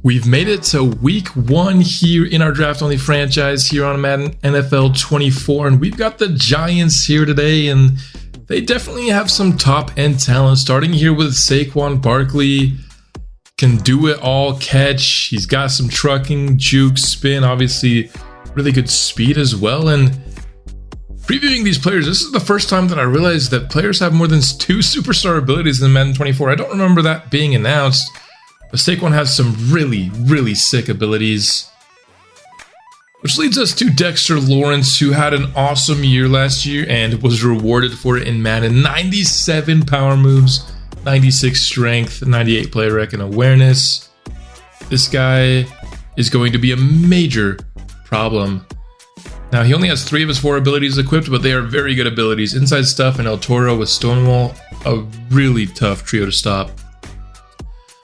We've made it to week 1 here in our draft only franchise here on Madden NFL 24, and we've got the Giants here today, and they definitely have some top end talent, starting here with Saquon Barkley. Can do it all, catch. He's got some trucking, juke, spin, obviously really good speed as well. And previewing these players, this is the first time that I realized that players have more than 2 superstar abilities in Madden 24. I don't remember that being announced. But Saquon has some really sick abilities. Which leads us to Dexter Lawrence, who had an awesome year last year and was rewarded for it in Madden. 97 power moves, 96 strength, 98 play rec and awareness. This guy is going to be a major problem. Now, he only has 3 of his 4 abilities equipped, but they are very good abilities. Inside Stuff and El Toro with Stonewall, a really tough trio to stop.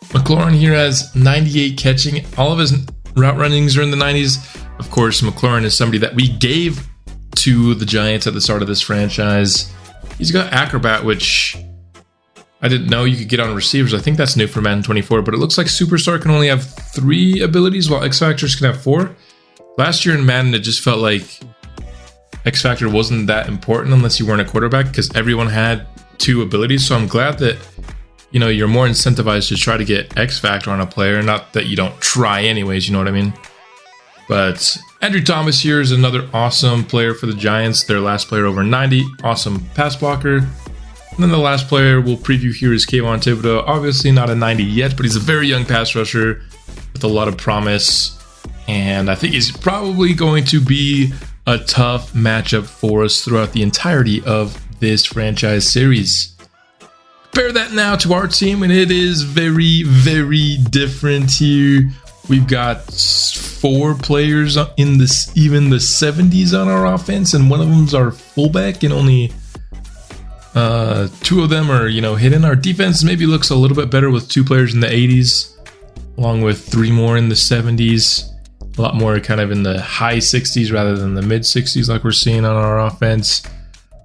McLaurin here has 98 catching. All of his route runnings are in the 90s. Of course, McLaurin is somebody that we gave to the Giants at the start of this franchise. He's got Acrobat, which I didn't know you could get on receivers. I think that's new for Madden 24, but it looks like Superstar can only have 3 abilities, while X Factors can have 4. Last year in Madden, it just felt like X Factor wasn't that important unless you weren't a quarterback, because everyone had 2 abilities. So I'm glad that, you know, you're more incentivized to try to get X Factor on a player, not that you don't try anyways, you know what I mean? But Andrew Thomas here is another awesome player for the Giants, their last player over 90, awesome pass blocker. And then the last player we'll preview here is Kayvon Thibodeau, obviously not a 90 yet, but he's a very young pass rusher with a lot of promise. And I think he's probably going to be a tough matchup for us throughout the entirety of this franchise series. Compare that now to our team, and it is very different here. We've got 4 players in this, even the 70s on our offense, and one of them's our fullback, and only 2 of them are, you know, hidden. Our defense maybe looks a little bit better with 2 players in the 80s, along with 3 more in the 70s. A lot more kind of in the high 60s rather than the mid 60s like we're seeing on our offense.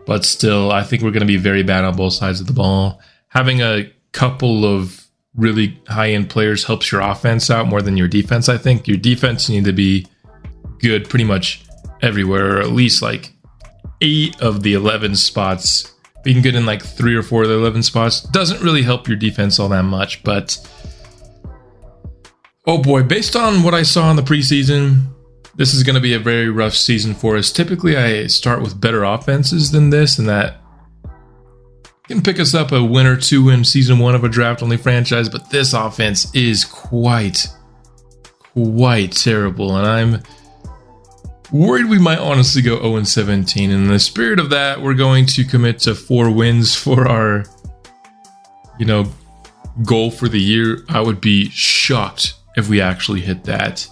But still, I think we're going to be very bad on both sides of the ball. Having a couple of really high-end players helps your offense out more than your defense, I think. Your defense need to be good pretty much everywhere, or at least like 8 of the 11 spots. Being good in like 3 or 4 of the 11 spots doesn't really help your defense all that much, but oh boy, based on what I saw in the preseason, this is going to be a very rough season for us. Typically, I start with better offenses than this, and that can pick us up a win or 2 in season 1 of a draft-only franchise, but this offense is quite terrible, and I'm worried we might honestly go 0-17. In the spirit of that, we're going to commit to 4 wins for our, you know, goal for the year. I would be shocked if we actually hit that.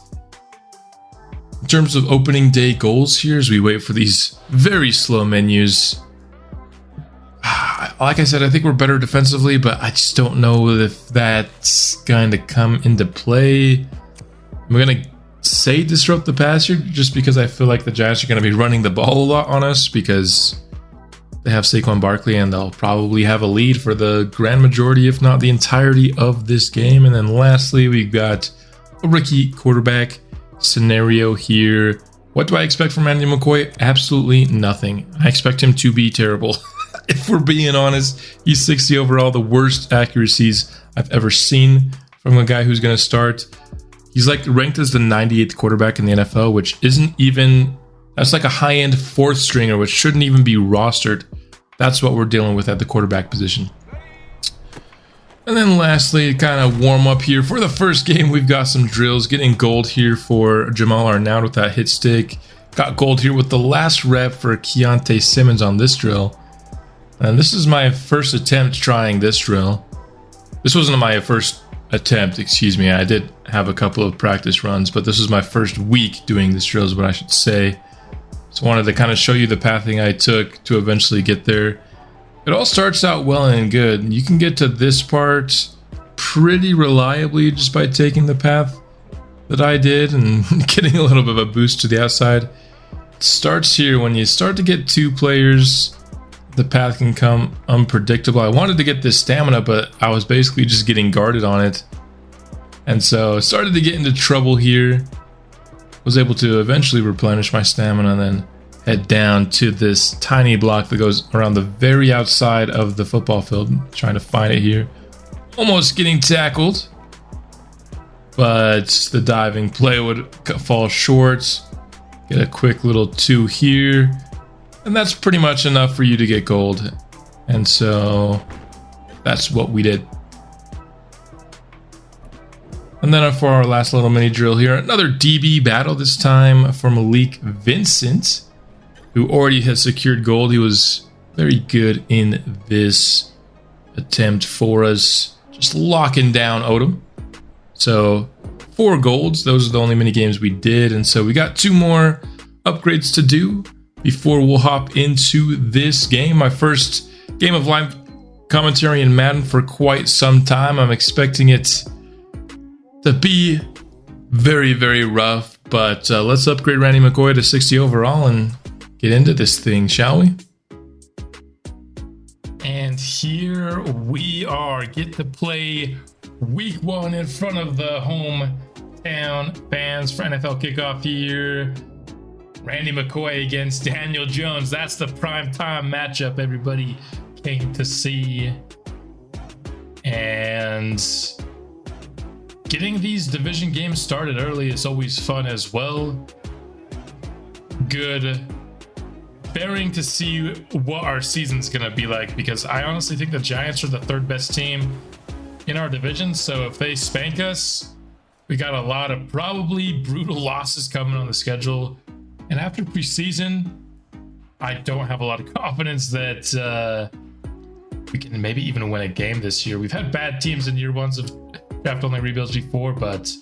In terms of opening day goals here, as we wait for these very slow menus, like I said, I think we're better defensively, but I just don't know if that's going to come into play. I'm going to say disrupt the pass here just because I feel like the Giants are going to be running the ball a lot on us because they have Saquon Barkley and they'll probably have a lead for the grand majority, if not the entirety of this game. And then lastly, we've got a rookie quarterback scenario here. What do I expect from Andy McCoy? Absolutely nothing. I expect him to be terrible. If we're being honest, he's 60 overall, the worst accuracies I've ever seen from a guy who's going to start. He's like ranked as the 98th quarterback in the NFL, which isn't even, that's like a high-end 4th stringer, which shouldn't even be rostered. That's what we're dealing with at the quarterback position. And then lastly, kind of warm up here for the first game, we've got some drills. Getting gold here for Jamal Arnott with that hit stick. Got gold here with the last rep for Keontae Simmons on this drill. And this is my first attempt trying this drill. This wasn't my first attempt, excuse me. I did have a couple of practice runs, but this was my first week doing this drill is what I should say. So I wanted to kind of show you the pathing I took to eventually get there. It all starts out well and good. You can get to this part pretty reliably just by taking the path that I did and getting a little bit of a boost to the outside. It starts here when you start to get 2 players. The path can come unpredictable. I wanted to get this stamina, but I was basically just getting guarded on it. And so started to get into trouble here. Was able to eventually replenish my stamina and then head down to this tiny block that goes around the very outside of the football field. Trying to find it here. Almost getting tackled, but the diving play would fall short. Get a quick little 2 here, and that's pretty much enough for you to get gold. And so that's what we did. And then for our last little mini drill here, another DB battle, this time for Malik Vincent, who already has secured gold. He was very good in this attempt for us, just locking down Odom. So 4 golds, those are the only mini games we did. And so we got 2 more upgrades to do before we'll hop into this game. My first game of live commentary in Madden for quite some time. I'm expecting it to be very, very rough, but let's upgrade Randy McCoy to 60 overall and get into this thing, shall we? And here we are, get to play week 1 in front of the hometown fans for NFL kickoff here. Randy McCoy against Daniel Jones. That's the prime time matchup everybody came to see. And getting these division games started early is always fun as well. Good bearing to see what our season's gonna be like, because I honestly think the Giants are the 3rd best team in our division. So if they spank us, we got a lot of probably brutal losses coming on the schedule. And after preseason, I don't have a lot of confidence that we can maybe even win a game this year. We've had bad teams in year 1s of draft only rebuilds before, but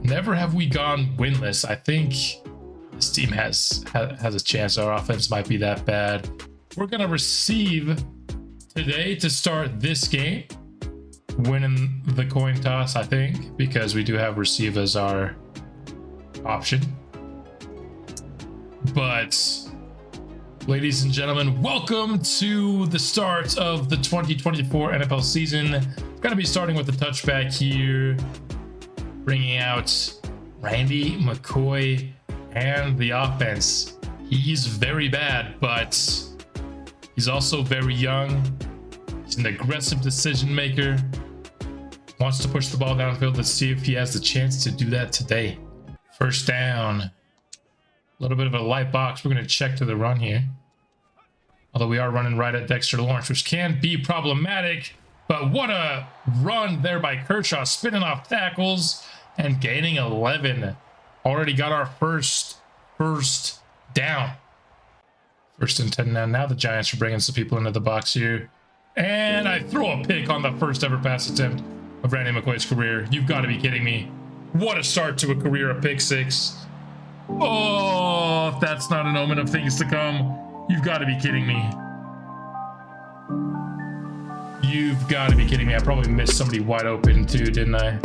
never have we gone winless. I think this team has a chance. Our offense might be that bad. We're gonna receive today to start this game, winning the coin toss, I think, because we do have receive as our option. But ladies and gentlemen, welcome to the start of the 2024 NFL season. Going to be starting with the touchback here, bringing out Randy McCoy and the offense. He's very bad, but he's also very young. He's an aggressive decision maker. Wants to push the ball downfield. Let's see if he has the chance to do that today. First down. A little bit of a light box. We're going to check to the run here. Although we are running right at Dexter Lawrence, which can be problematic. But what a run there by Kershaw, spinning off tackles and gaining 11. Already got our first down. 1st and 10 now. Now the Giants are bringing some people into the box here. And I throw a pick on the first ever pass attempt of Randy McCoy's career. You've got to be kidding me. What a start to a career, a pick 6. Oh, if that's not an omen of things to come, you've got to be kidding me. You've got to be kidding me. I probably missed somebody wide open too, didn't I?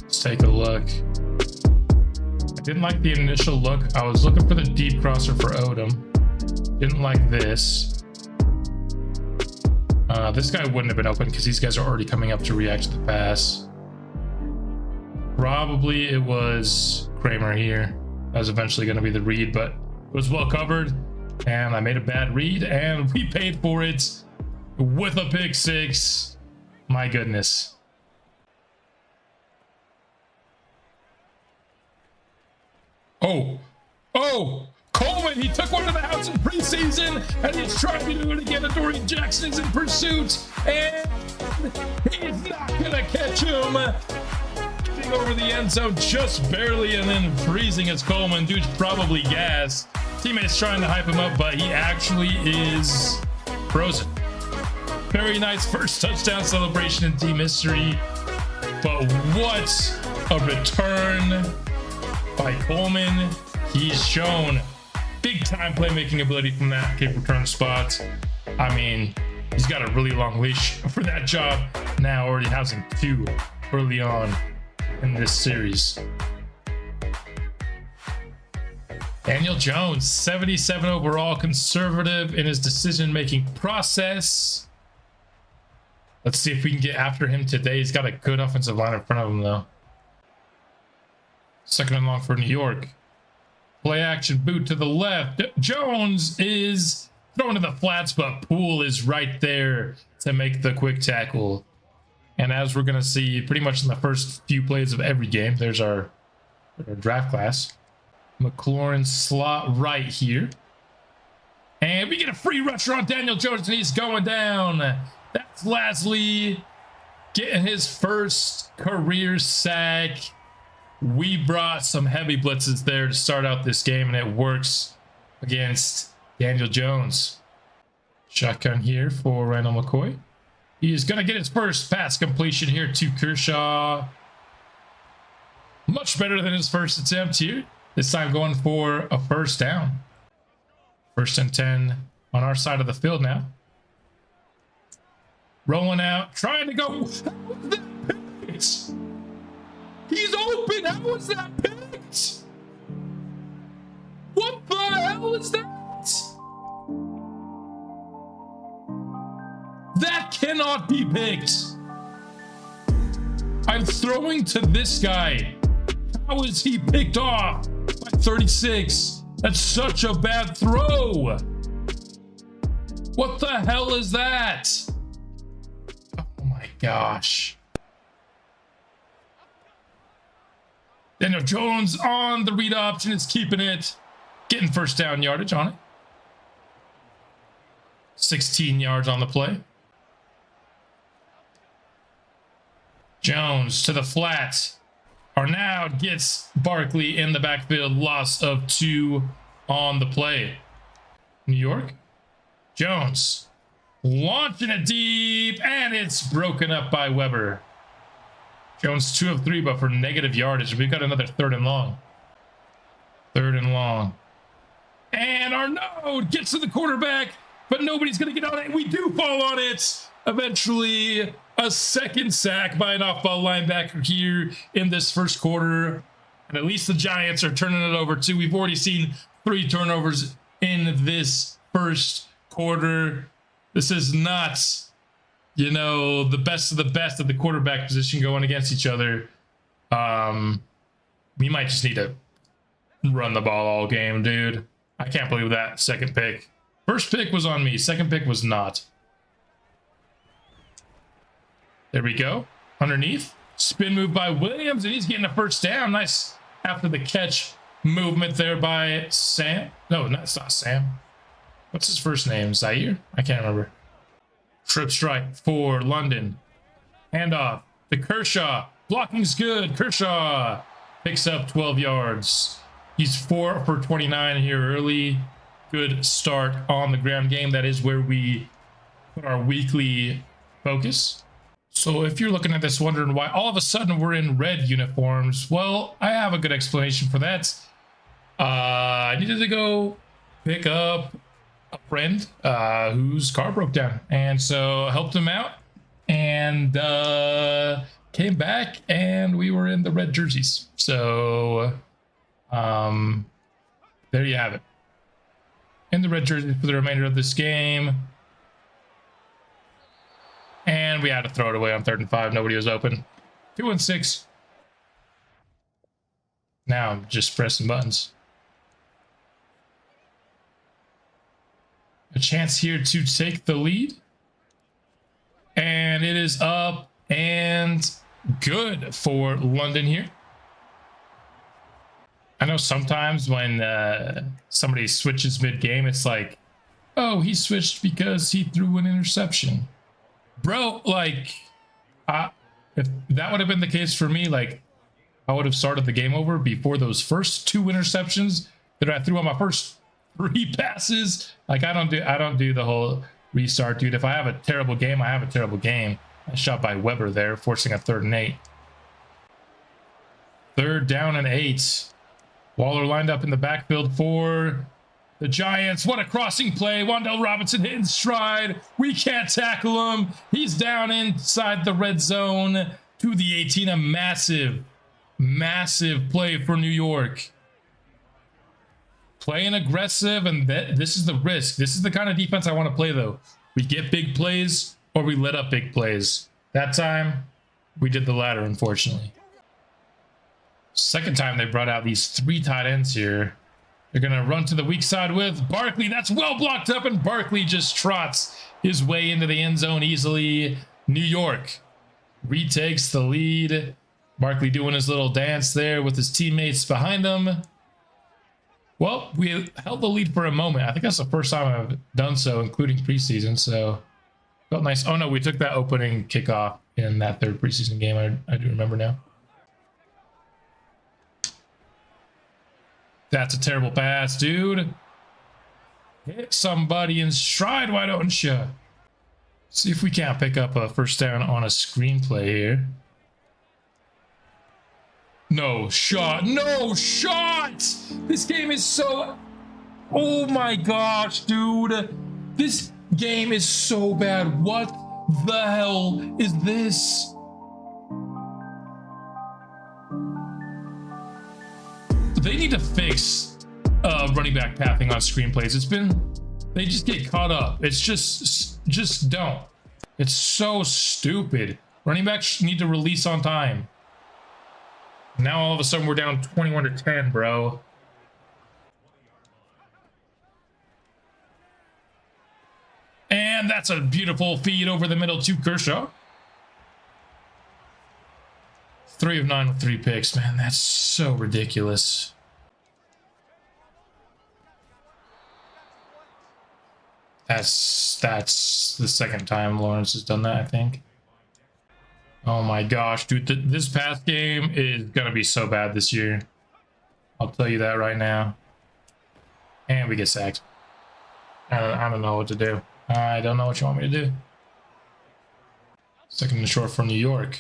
Let's take a look. I didn't like the initial look. I was looking for the deep crosser for Odom. Didn't like this. This guy wouldn't have been open because these guys are already coming up to react to the pass. Probably it was Kramer here. That was eventually going to be the read, but it was well covered. And I made a bad read, and we paid for it with a pick 6. My goodness. Oh, Coleman, he took one to the house in preseason, and he's trying to do it again. Adoree Jackson is in pursuit, and he's not going to catch him. Getting over the end zone just barely, and then freezing as Coleman. Dude's probably gassed. Teammates trying to hype him up, but he actually is frozen. Very nice first touchdown celebration in team history. But what a return by Coleman. He's shown big time playmaking ability from that kick return spot. I mean, he's got a really long leash for that job. Now already having 2 early on in this series. Daniel Jones, 77 overall, conservative in his decision-making process. Let's see if we can get after him today. He's got a good offensive line in front of him, though. Second and long for New York. Play action, boot to the left. Jones is thrown to the flats, but Poole is right there to make the quick tackle. And as we're going to see pretty much in the first few plays of every game, there's our draft class. McLaurin slot right here. And we get a free rusher on Daniel Jones, and he's going down. That's Lasley getting his first career sack. We brought some heavy blitzes there to start out this game, and it works against Daniel Jones. Shotgun here for Randall McCoy. He's going to get his first pass completion here to Kershaw. Much better than his first attempt here. This time going for a first down. First and 10 on our side of the field now. Rolling out, trying to go. He's open. How was that picked? What the hell is that? That cannot be picked. I'm throwing to this guy. How is he picked off by 36? That's such a bad throw. What the hell is that? Oh my gosh. Daniel Jones on the read option is keeping it. Getting first down yardage on it. 16 yards on the play. Jones to the flat. Arnaud gets Barkley in the backfield. Loss of 2 on the play. New York. Jones launching it deep, and it's broken up by Weber. Jones 2 of 3, but for negative yardage. We've got another third and long. Third and long. And Arnaud gets to the quarterback, but nobody's going to get on it. We do fall on it. Eventually, a second sack by an off-ball linebacker here in this first quarter. And at least the Giants are turning it over too. We've already seen 3 turnovers in this first quarter. This is not, you know, the best of the best at the quarterback position going against each other. We might just need to run the ball all game, dude. I can't believe that second pick. First pick was on me. Second pick was not. There we go. Underneath. Spin move by Williams, and he's getting a first down. Nice after the catch movement there by Sam. No, it's not Sam. What's his first name? Zaire? I can't remember. Trip strike for London. Handoff to Kershaw. Blocking's good. Kershaw picks up 12 yards. He's 4 for 29 here early. Good start on the ground game. That is where we put our weekly focus. So if you're looking at this wondering why all of a sudden we're in red uniforms, well, I have a good explanation for that. I needed to go pick up a friend whose car broke down, and so I helped him out and came back, and we were in the red jerseys. So there you have it. In the red jersey for the remainder of this game. And we had to throw it away on 3rd and 5. Nobody was open. 2 and 6. Now I'm just pressing buttons. A chance here to take the lead. And it is up and good for London here. I know sometimes when somebody switches mid-game, it's like, oh, he switched because he threw an interception. Bro, like, if that would have been the case for me, like, I would have started the game over before those first 2 interceptions that I threw on my first 3 passes. Like, I don't do the whole restart, dude. If I have a terrible game, I have a terrible game. I shot by Weber there, forcing a 3rd and 8. 3rd down and 8. Waller lined up in the backfield for the Giants. What a crossing play. Wan'Dale Robinson hitting stride. We can't tackle him. He's down inside the red zone to the 18. A massive, massive play for New York. Playing aggressive, and this is the risk. This is the kind of defense I want to play, though. We get big plays. or we let up big plays. That time, we did the latter, unfortunately. Second time they brought out these 3 tight ends here. They're going to run to the weak side with Barkley. That's well blocked up, and Barkley just trots his way into the end zone easily. New York retakes the lead. Barkley doing his little dance there with his teammates behind him. Well, we held the lead for a moment. I think that's the first time I've done so, including preseason, so felt nice. Oh no, we took that opening kickoff in that 3rd preseason game. I do remember now. That's a terrible pass, dude. Hit somebody in stride, why don't you? See if we can't pick up a first down on a screenplay here. No shot. No shot! This game is so... Oh my gosh, dude. This game is so bad. What the hell is this? They need to fix running back pathing on screenplays. It's been... They just get caught up. It's just don't. It's so stupid. Running backs need to release on time. Now all of a sudden we're down 21-10, bro. And that's a beautiful feed over the middle to Kershaw. 3 of 9 with 3 picks, man. That's so ridiculous. That's the second time Lawrence has done that, I think. Oh my gosh, dude, this pass game is gonna be so bad this year. I'll tell you that right now. And we get sacked. I don't know what to do. I don't know what you want me to do. Second and short from New York.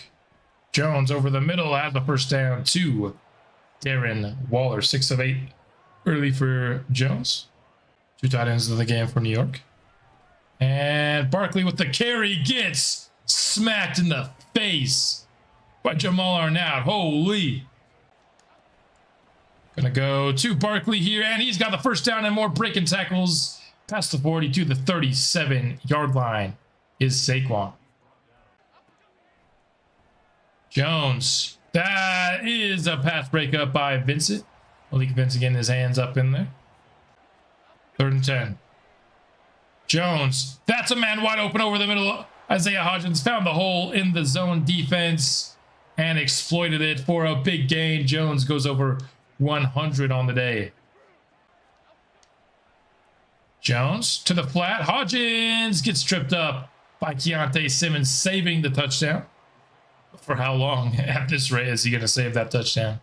Jones over the middle has the first down to Darren Waller. 6 of 8 early for Jones. 2 tight ends of the game for New York. And Barkley with the carry gets smacked in the face by Jamal Arnett. Holy. Gonna go to Barkley here, and he's got the first down and more breaking tackles. Past the 40 to the 37-yard line is Saquon. Jones. That is a pass breakup by Vincent. Malik Vincent getting his hands up in there. 3rd and 10. Jones. That's a man wide open over the middle. Isaiah Hodgins found the hole in the zone defense and exploited it for a big gain. Jones goes over 100 on the day. Jones to the flat. Hodgins gets tripped up by Keontae Simmons, saving the touchdown. For how long at this rate is he going to save that touchdown?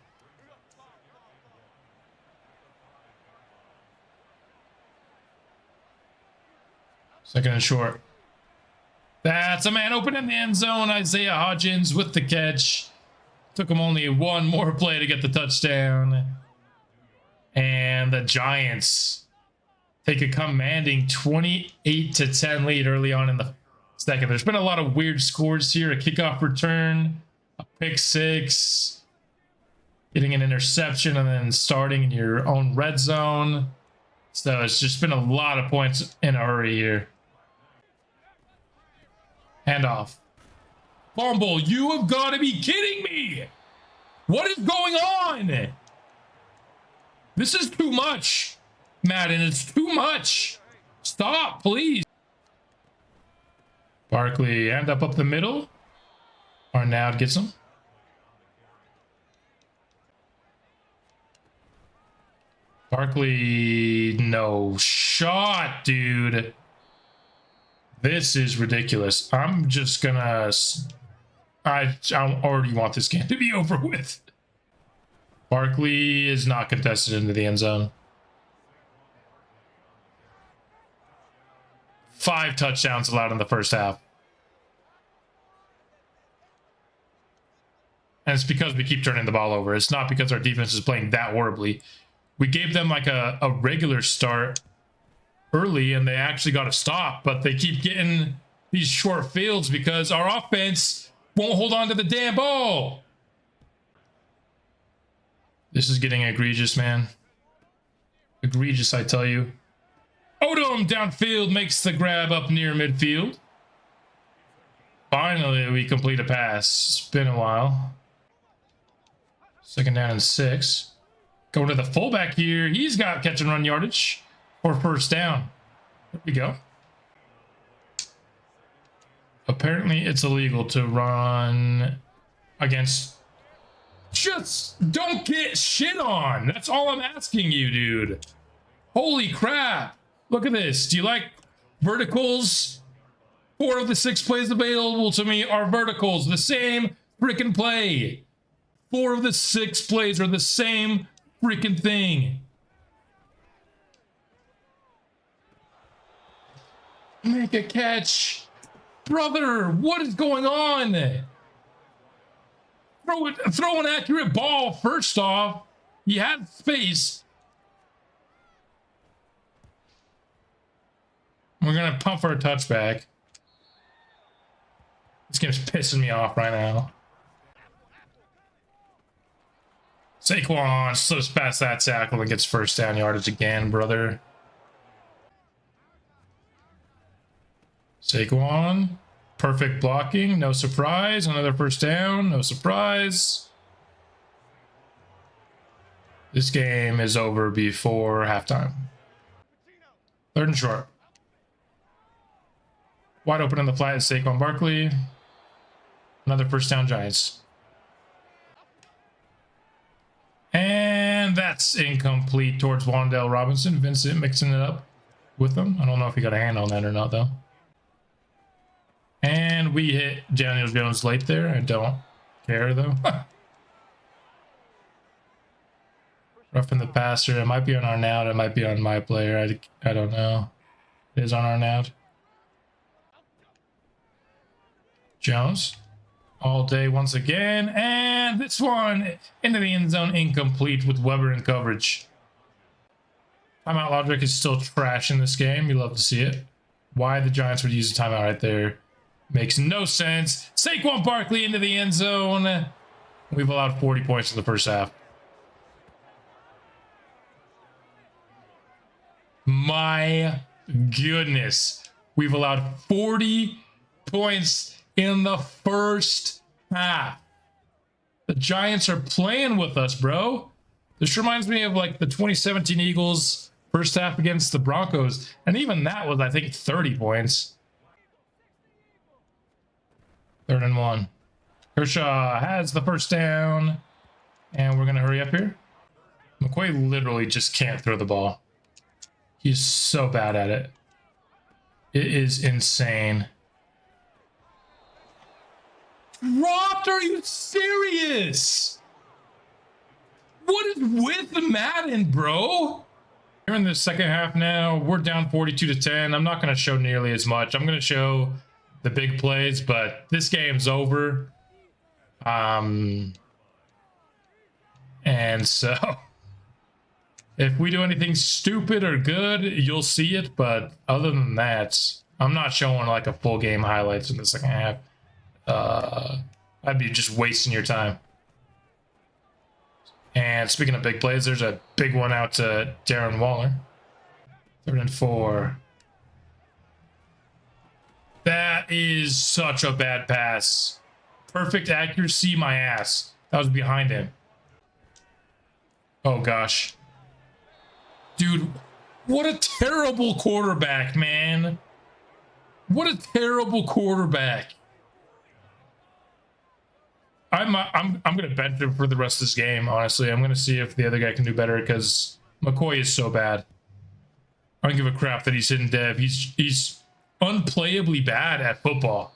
Second and short. That's a man open in the end zone. Isaiah Hodgins with the catch. Took him only one more play to get the touchdown. And the Giants take a commanding 28-10 lead early on in the second. There's been a lot of weird scores here. A kickoff return, a pick six, getting an interception, and then starting in your own red zone. So it's just been a lot of points in a hurry here. Handoff. Fumble. You have got to be kidding me. What is going on? This is too much, Madden. It's too much. Stop, please. Barkley end up the middle. Arnett gets him. Barkley, no shot, dude. This is ridiculous. I'm just gonna... I already want this game to be over with. Barkley is not contested into the end zone. 5 touchdowns allowed in the first half. And it's because we keep turning the ball over. It's not because our defense is playing that horribly. We gave them like a regular start early and they actually got a stop, but they keep getting these short fields because our offense won't hold on to the damn ball. This is getting egregious, man. Egregious, I tell you. Odom downfield makes the grab up near midfield. Finally, we complete a pass. It's been a while. 2nd down and 6. Going to the fullback here. He's got catch and run yardage for 1st down. There we go. Apparently, it's illegal to run against... Just don't get shit on. That's all I'm asking you, dude. Holy crap. Look at this. Do you like verticals? 4 of the 6 plays available to me are verticals. The same freaking play. 4 of the 6 plays are the same freaking thing. Make a catch. Brother, what is going on? Throw an accurate ball first off. He had space. We're going to pump for a touchback. This game's pissing me off right now. Saquon slips past that tackle and gets 1st down yardage again, brother. Saquon, perfect blocking, no surprise. Another 1st down, no surprise. This game is over before halftime. 3rd and short. Wide open in the flat is Saquon Barkley. Another 1st down, Giants. And that's incomplete towards Wan'Dale Robinson. Vincent mixing it up with them. I don't know if he got a hand on that or not, though. And we hit Daniel Jones late there. I don't care, though. Roughing the passer. It might be on our now. It might be on my player. I don't know. It is on our now. Jones. All day once again. And this one into the end zone, incomplete with Weber in coverage. Timeout logic is still trash in this game. You love to see it. Why the Giants would use a timeout right there makes no sense. Saquon Barkley into the end zone. We've allowed 40 points in the 1st half. My goodness. We've allowed 40 points in the 1st half. The Giants are playing with us, bro. This reminds me of like the 2017 Eagles 1st half against the Broncos. And even that was, I think, 30 points. 3rd and 1. Kershaw has the 1st down. And we're going to hurry up here. McCoy literally just can't throw the ball. He's so bad at it. It is insane. Dropped? Are you serious? What is with Madden, bro? We're in the 2nd half now. We're down 42-10. I'm not going to show nearly as much. I'm going to show the big plays, but this game's over. And so if we do anything stupid or good, you'll see it. But other than that, I'm not showing like a full game highlights in the 2nd half. I'd be just wasting your time. And speaking of big plays, there's a big one out to Darren Waller. 3rd and 4. That is such a bad pass. Perfect accuracy, my ass. That was behind him. Oh gosh. Dude, what a terrible quarterback, man. What a terrible quarterback. I'm gonna bench him for the rest of this game. Honestly, I'm gonna see if the other guy can do better because McCoy is so bad. I don't give a crap that he's hitting dev. He's unplayably bad at football.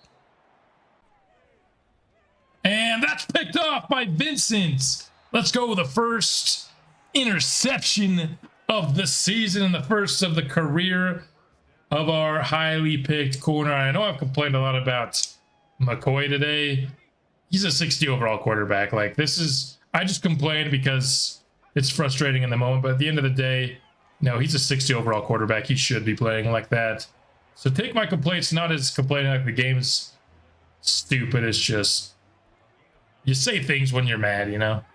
And that's picked off by Vincent. Let's go with the 1st interception of the season and the 1st of the career of our highly picked corner. I know I've complained a lot about McCoy today. He's a 60 overall quarterback. Like, this is... I just complained because it's frustrating in the moment, but at the end of the day, no, he's a 60 overall quarterback. He should be playing like that. So take my complaints not as complaining like the game's stupid. It's just... you say things when you're mad, you know?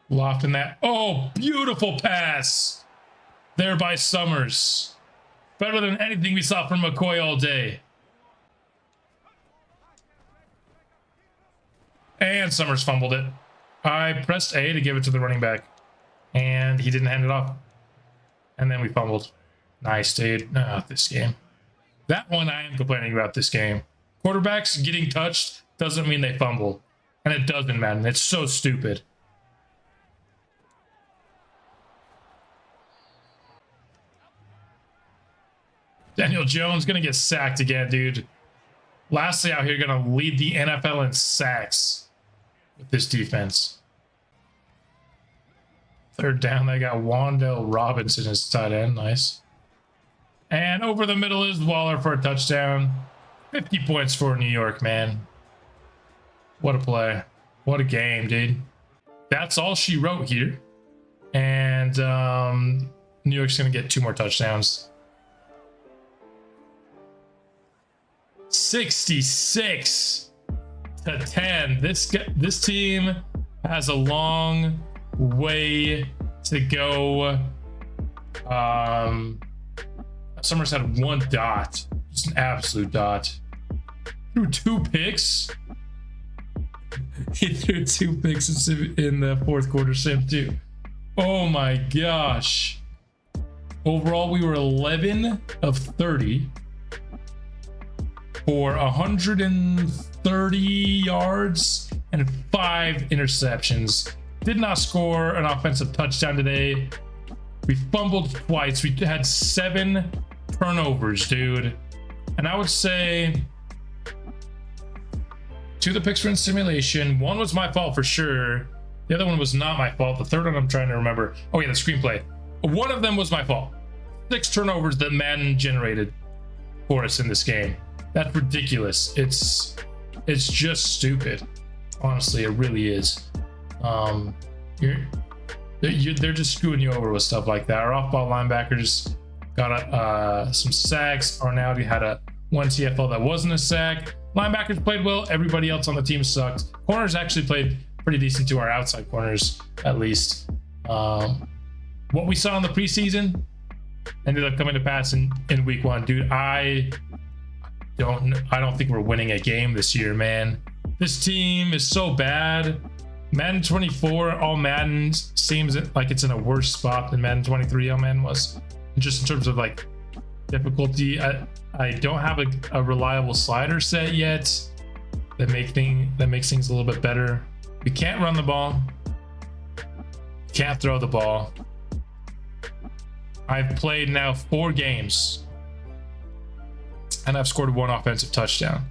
Lofting that. Oh, beautiful pass! There by Summers. Better than anything we saw from McCoy all day. And Summers fumbled it. I pressed A to give it to the running back, and he didn't hand it off. And then we fumbled. Nice, dude. This game. That one I am complaining about this game. Quarterbacks getting touched doesn't mean they fumble. And it doesn't, Madden. It's so stupid. Daniel Jones gonna get sacked again, dude. Lastly out here gonna lead the NFL in sacks with this defense. Third down, they got Wan'Dale Robinson as tight end. Nice. And over the middle is Waller for a touchdown. 50 points for New York, man. What a play. What a game, dude. That's all she wrote here. And New York's going to get 2 more touchdowns. 66-10. This team has a long way to go. Summers had 1 dot. Just an absolute dot. Threw 2 picks. He threw 2 picks in the fourth quarter, sim too. Oh my gosh. Overall, we were 11 of 30 for 130 yards and 5 interceptions. Did not score an offensive touchdown today. We fumbled twice. We had 7 turnovers, dude. And I would say 2 of the picks were in simulation. 1 was my fault for sure. The other one was not my fault. The third one I'm trying to remember. Oh yeah, the screenplay. 1 of them was my fault. 6 turnovers that Madden generated for us in this game. That's ridiculous. It's just stupid. Honestly, it really is. They're just screwing you over with stuff like that. Our off-ball linebackers got some sacks. Arnaldi had one TFL that wasn't a sack. Linebackers played well. Everybody else on the team sucked. Corners actually played pretty decent to our outside corners, at least. What we saw in the preseason ended up coming to pass in week 1. Dude, I don't think we're winning a game this year, man. This team is so bad. Madden 24, all Madden seems like it's in a worse spot than Madden 23 all Madden was. Just in terms of like difficulty, I don't have a reliable slider set yet that makes things a little bit better. We can't run the ball. Can't throw the ball. I've played now 4 games and I've scored 1 offensive touchdown.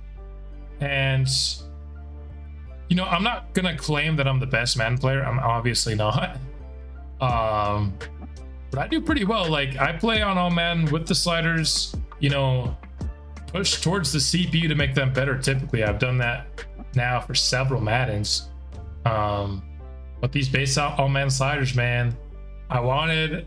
And you know, I'm not gonna claim that I'm the best Madden player. I'm obviously not. But I do pretty well. Like, I play on all Madden with the sliders, you know, push towards the CPU to make them better. Typically, I've done that now for several Maddens. But these base all Madden sliders, man, I wanted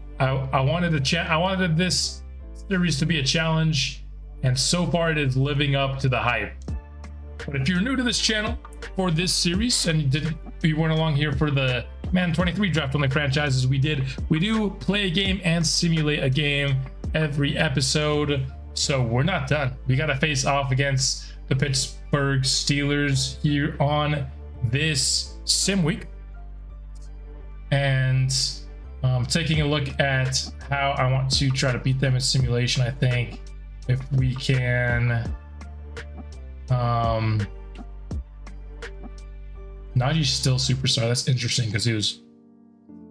this series to be a challenge, and so far it is living up to the hype. But if you're new to this channel for this series and you weren't along here for the Madden 23 draft only franchises, we do play a game and simulate a game every episode. So we're not done. We got to face off against the Pittsburgh Steelers here on this sim week, and taking a look at how I want to try to beat them in simulation. I think if we can. Najee's still superstar. That's interesting because he was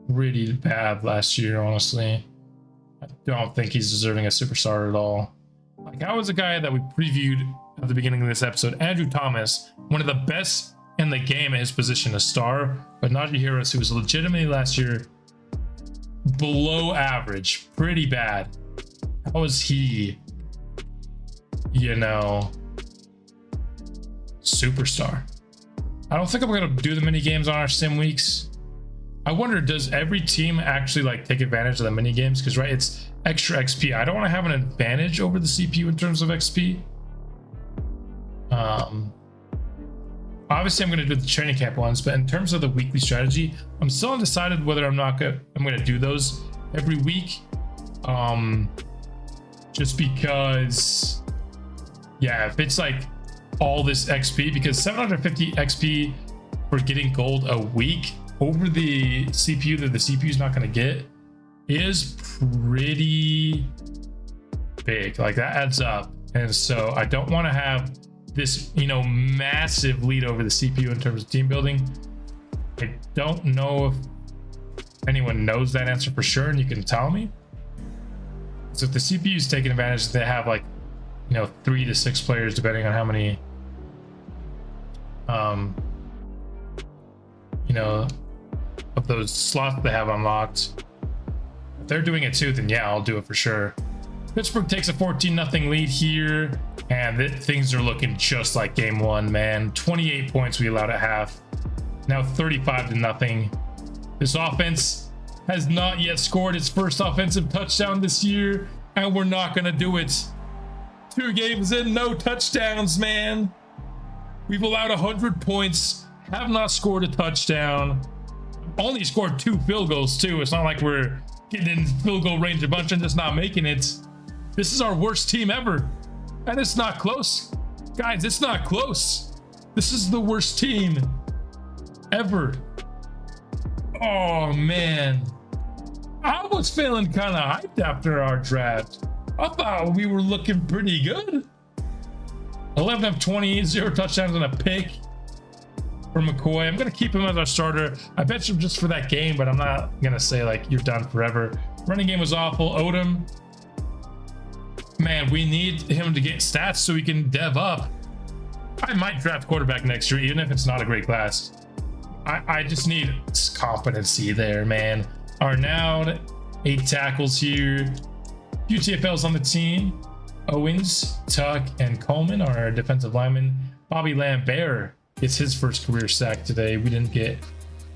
really bad last year, honestly. I don't think he's deserving a superstar at all. Like, I was a guy that we previewed at the beginning of this episode, Andrew Thomas, one of the best in the game at his position, a star. But Najee Harris, who was legitimately last year below average, pretty bad. How was he, you know, superstar? I don't think I'm gonna do the mini games on our sim weeks. I wonder, does every team actually like take advantage of the mini games? Because right, it's extra XP. I don't want to have an advantage over the CPU in terms of XP. Obviously I'm gonna do the training camp ones, but in terms of the weekly strategy, I'm still undecided whether I'm gonna do those every week. just because, yeah, if it's like all this XP, because 750 XP for getting gold a week over the CPU that the CPU is not going to get is pretty big. Like, that adds up. And so I don't want to have this, you know, massive lead over the CPU in terms of team building. I don't know if anyone knows that answer for sure, and you can tell me. So if the CPU is taking advantage, they have like, you know, 3 to 6 players depending on how many you know, of those slots they have unlocked. If they're doing it too, then yeah, I'll do it for sure. Pittsburgh takes a 14-0 lead here, and things are looking just like game one, man. 28 points we allowed at half. Now 35-0. This offense has not yet scored its first offensive touchdown this year, and we're not gonna do it. 2 games in, no touchdowns, man. We've allowed 100 points, have not scored a touchdown. Only scored 2 field goals too. It's not like we're getting in field goal range a bunch and just not making it. This is our worst team ever, and it's not close. Guys, it's not close. This is the worst team ever. Oh man, I was feeling kind of hyped after our draft. I thought we were looking pretty good. 11 of 20, 0 touchdowns and a pick for McCoy. I'm gonna keep him as our starter. I bet you just for that game, but I'm not gonna say like you're done forever. Running game was awful. Odom, man, we need him to get stats so we can dev up. I might draft quarterback next year, even if it's not a great class. I just need competency there, man. Arnaud, 8 tackles here. UDFAs on the team. Owens, Tuck, and Coleman are our defensive linemen. Bobby Lambert gets his first career sack today. We didn't get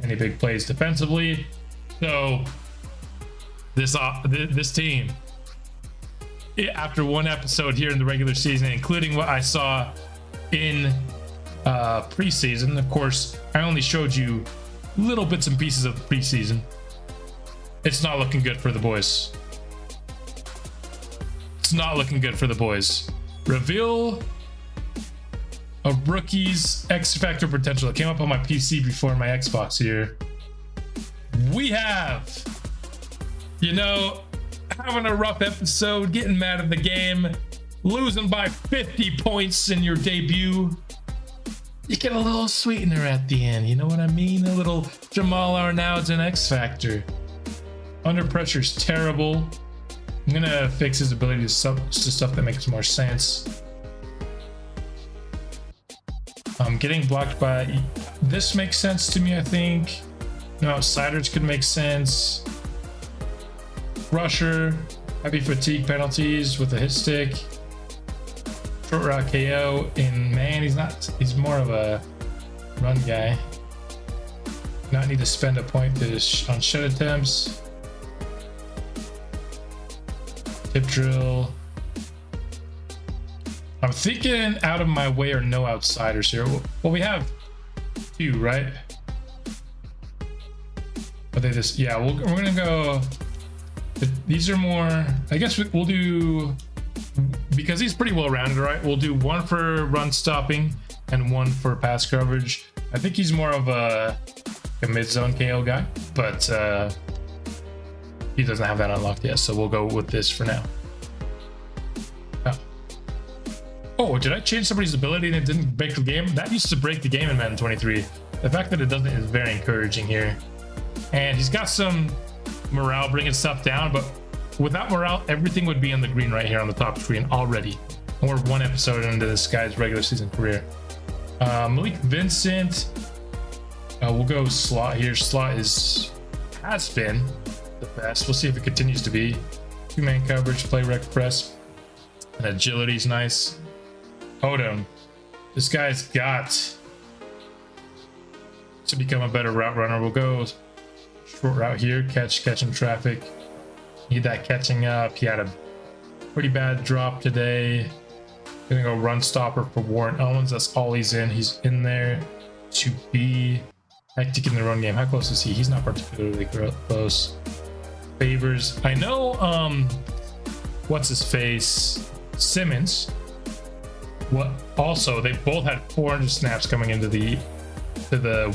any big plays defensively. So this team, after one episode here in the regular season, including what I saw in preseason, of course, I only showed you little bits and pieces of preseason. It's not looking good for the boys. It's not looking good for the boys. Reveal of rookies' X Factor potential. It came up on my PC before my Xbox here. We have, you know, having a rough episode, getting mad at the game, losing by 50 points in your debut. You get a little sweetener at the end, you know what I mean? A little Jamal Arnaud's an X Factor. Under pressure's terrible. I'm gonna fix his ability to stuff that makes more sense. Getting blocked by this makes sense to me, I think. No outsiders could make sense. Rusher, heavy fatigue penalties with a hit stick. Short route KO, and man, he's more of a run guy. Not need to spend a point on shed attempts. Tip drill. I'm thinking out of my way or no outsiders here. Well, we have 2, right? But they just, yeah, we're gonna go. These are more, I guess we'll do, because he's pretty well rounded, right? We'll do 1 for run stopping and 1 for pass coverage. I think he's more of a mid-zone KO guy, but he doesn't have that unlocked yet, so we'll go with this for now. Oh, did I change somebody's ability and it didn't break the game? That used to break the game in Madden 23. The fact that it doesn't is very encouraging here. And he's got some morale bringing stuff down, but without morale, everything would be on the green right here on the top screen already. And we're 1 episode into this guy's regular season career. Malik Vincent, we'll go slot here. Slot has been the best. We'll see if it continues to be. 2-man coverage, play rec press, and agility's nice. Odom, this guy's got to become a better route runner. We'll go short route here, catching traffic. Need that catching up. He had a pretty bad drop today. Gonna go run stopper for Warren Owens. That's all he's in. He's in there to be hectic in the run game. How close is he? He's not particularly close. Favors. I know what's his face, Simmons. What? Also, they both had 400 snaps coming into the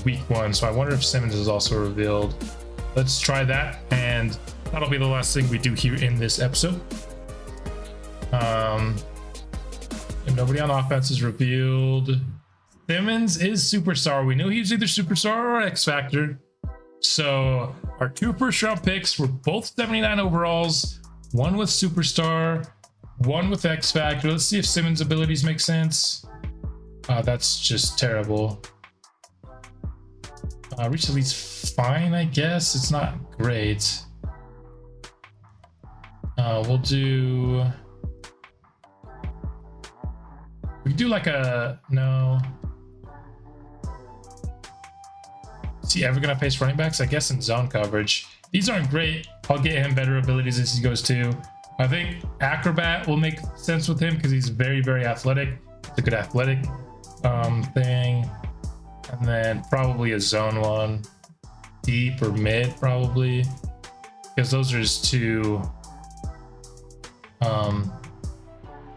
week 1, so I wonder if Simmons is also revealed. Let's try that, and that'll be the last thing we do here in this episode. If nobody on offense is revealed, Simmons is superstar. We knew he was either superstar or X Factor. So our 2 first-round picks were both 79 overalls, one with superstar, one with X Factor. Let's see if Simmons' abilities make sense. That's just terrible. Reach Elite's fine, I guess. It's not great. We'll do... We could do like a... No. Is he ever going to face running backs? I guess in zone coverage. These aren't great. I'll get him better abilities as he goes too. I think Acrobat will make sense with him because he's very, very athletic. It's a good athletic thing. And then probably a zone one. Deep or mid, probably. Because those are his 2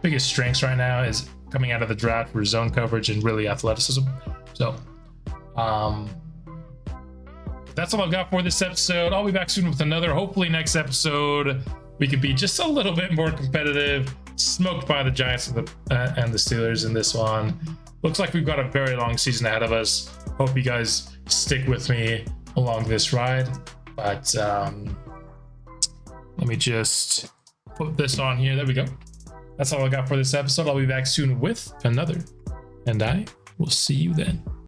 biggest strengths right now is coming out of the draft for zone coverage and really athleticism. So, that's all I've got for this episode. I'll be back soon with another. Hopefully next episode we could be just a little bit more competitive. Smoked by the Giants and the Steelers in this one. Looks like we've got a very long season ahead of us. Hope you guys stick with me along this ride. But let me just put this on here. There we go. That's all I got for this episode. I'll be back soon with another, and I will see you then.